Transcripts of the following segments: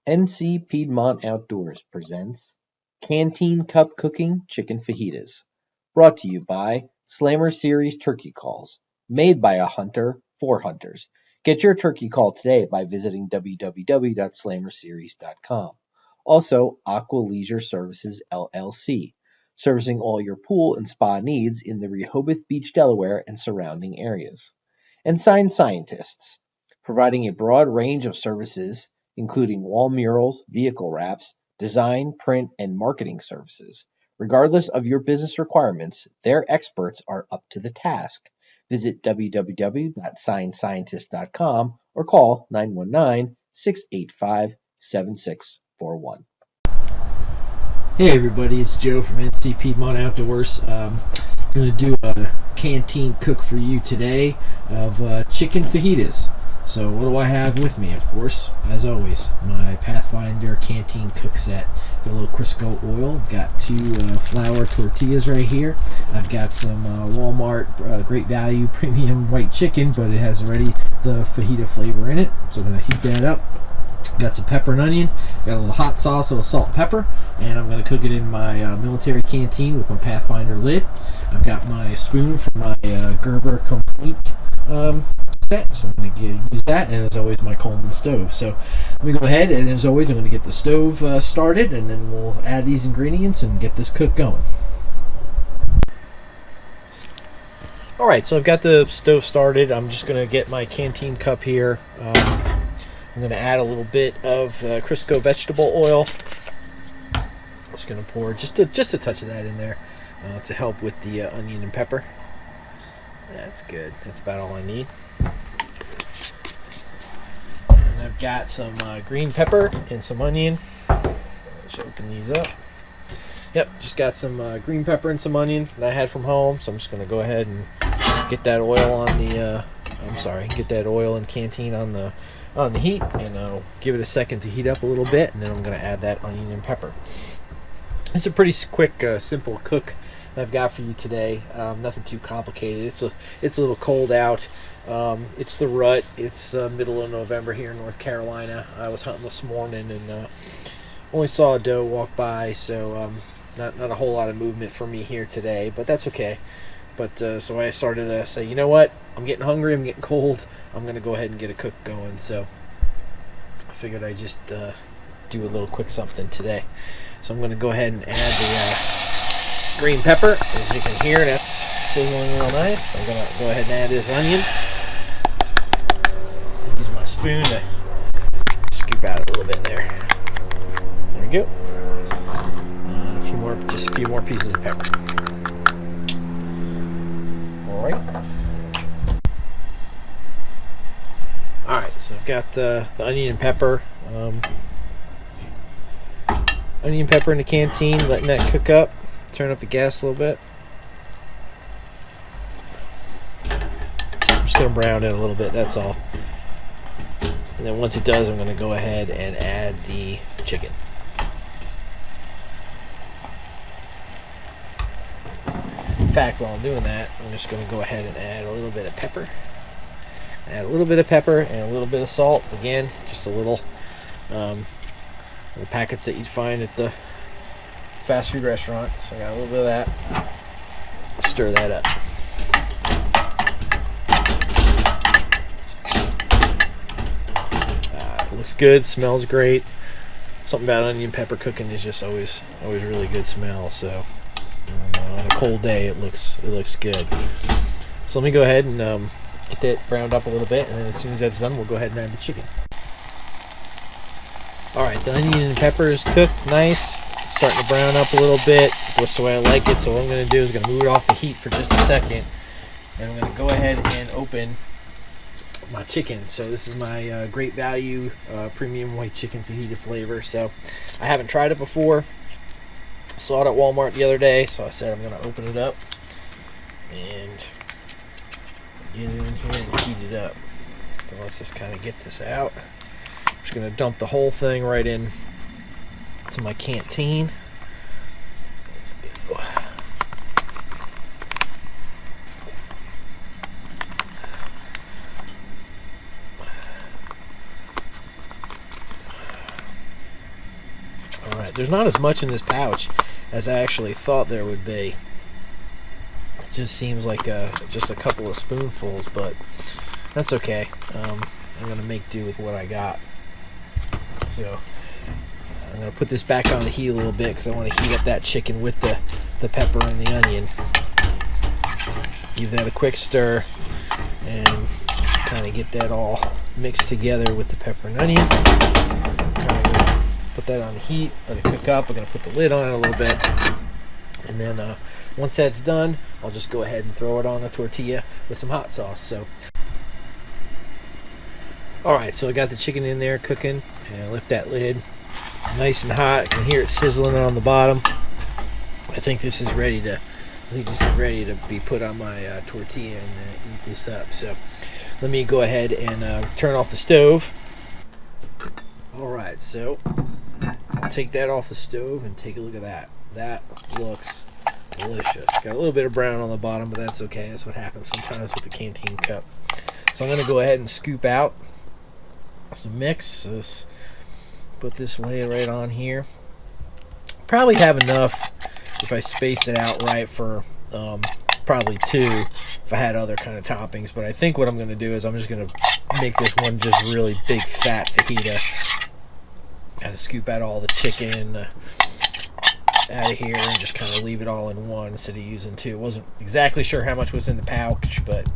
NC Piedmont Outdoors presents Canteen Cup Cooking Chicken Fajitas, brought to you by Slammer Series Turkey Calls, made by a hunter for hunters. Get your turkey call today by visiting www.slammerseries.com. Also, Aqua Leisure Services LLC, servicing all your pool and spa needs in the Rehoboth Beach, Delaware and surrounding areas. And Sign Scientists, providing a broad range of services including wall murals, vehicle wraps, design, print, and marketing services. Regardless of your business requirements, their experts are up to the task. Visit www.signscientist.com or call 919-685-7641. Hey everybody, it's Joe from NC Piedmont Outdoors. Going to do a canteen cook for you today of chicken fajitas. So what do I have with me? Of course, as always, my Pathfinder canteen cook set. Got a little Crisco oil. Got two flour tortillas right here. I've got some Walmart Great Value premium white chicken, but it has already the fajita flavor in it. So I'm going to heat that up. Got some pepper and onion. Got a little hot sauce, a little salt and pepper, and I'm going to cook it in my military canteen with my Pathfinder lid. I've got my spoon for my Gerber Complete set, so I'm going to use that, and as always, my Coleman stove. So let me go ahead, and as always, I'm going to get the stove started, and then we'll add these ingredients and get this cook going. Alright, so I've got the stove started. I'm just going to get my canteen cup here. I'm going to add a little bit of Crisco vegetable oil. Just going to pour just a touch of that in there to help with the onion and pepper. That's good. That's about all I need. And I've got some green pepper and some onion. Let's open these up. Yep, just got some green pepper and some onion that I had from home. So I'm just going to go ahead and get that oil on the. Get that oil and canteen on the heat, and I'll give it a second to heat up a little bit, and then I'm going to add that onion and pepper. It's a pretty quick, simple cook that I've got for you today. Nothing too complicated. It's a little cold out. It's the rut. It's middle of November here in North Carolina. I was hunting this morning and only saw a doe walk by, so not a whole lot of movement for me here today, but that's okay. But so I started to say, you know what? I'm getting hungry. I'm getting cold. I'm going to go ahead and get a cook going. So I figured I'd just do a little quick something today. So I'm going to go ahead and add the green pepper. As you can hear, that's sizzling real nice. I'm going to go ahead and add this onion. Use my spoon to scoop out a little bit there. There we go. Just a few more pieces of pepper. Alright, so I've got the onion and pepper. Onion and pepper in the canteen, letting that cook up. Turn up the gas a little bit. I'm just going to brown it a little bit, that's all. And then once it does, I'm going to go ahead and add the chicken. In fact, while I'm doing that, I'm just going to go ahead and add a little bit of pepper. Add a little bit of pepper and a little bit of salt. Again, just a little. The packets that you'd find at the fast food restaurant. So I got a little bit of that. Stir that up. It looks good. Smells great. Something about onion and pepper cooking is just always really good smell. So on a cold day, it looks good. So let me go ahead and get that browned up a little bit, and then as soon as that's done, we'll go ahead and add the chicken. Alright, the onion and pepper is cooked nice. It's starting to brown up a little bit, just the way I like it. So what I'm going to do is going to move it off the heat for just a second, and I'm going to go ahead and open my chicken. So this is my Great Value premium white chicken fajita flavor. So I haven't tried it before. Saw it at Walmart the other day, so I said I'm going to open it up and get it in here and heat it up. So let's just kind of get this out. I'm just going to dump the whole thing right in to my canteen. Let's go. there's not as much in this pouch as I actually thought there would be. It just seems like just a couple of spoonfuls, but that's okay. I'm gonna make do with what I got. So I'm gonna put this back on the heat a little bit because I want to heat up that chicken with the pepper and the onion. Give that a quick stir and kind of get that all mixed together with the pepper and onion. Kind of put that on the heat, let it cook up. I'm going to put the lid on it a little bit, and then once that's done, I'll just go ahead and throw it on a tortilla with some hot sauce. So, alright, so I got the chicken in there cooking, and I lift that lid nice and hot. I can hear it sizzling on the bottom. I think this is ready to be put on my tortilla and eat this up. So let me go ahead and turn off the stove. Alright, so I'll take that off the stove and take a look at that. That looks delicious. Got a little bit of brown on the bottom, but that's okay. That's what happens sometimes with the Canteen cup. So I'm going to go ahead and scoop out some mix. So put this layer right on here. Probably have enough if I space it out right for probably 2 if I had other kind of toppings. But I think what I'm going to do is I'm just going to make this one just really big fat fajita. Kind of scoop out all the chicken out of here and just kind of leave it all in one instead of using 2. Wasn't exactly sure how much was in the pouch, but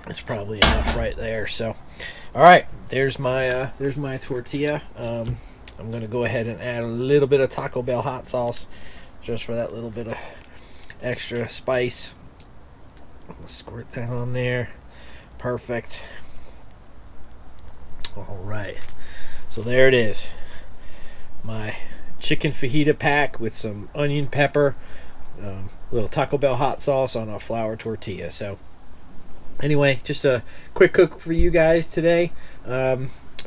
it's probably enough right there. So alright, there's my tortilla. I'm going to go ahead and add a little bit of Taco Bell hot sauce just for that little bit of extra spice. Squirt that on there. Perfect. Alright, so there it is. My chicken fajita pack with some onion pepper, little Taco Bell hot sauce on a flour tortilla. So anyway, just a quick cook for you guys today.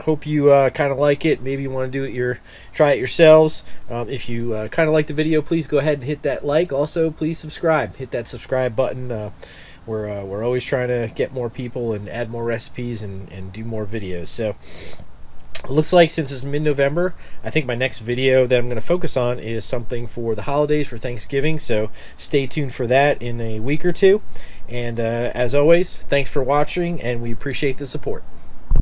Hope you kind of like it. Maybe you want to try it yourselves. If you kind of like the video, please go ahead and hit that like. Also, please subscribe. Hit that subscribe button. We're always trying to get more people and add more recipes and do more videos. So it looks like since it's mid-November, I think my next video that I'm going to focus on is something for the holidays, for Thanksgiving. So stay tuned for that in a week or two. And as always, thanks for watching, and we appreciate the support.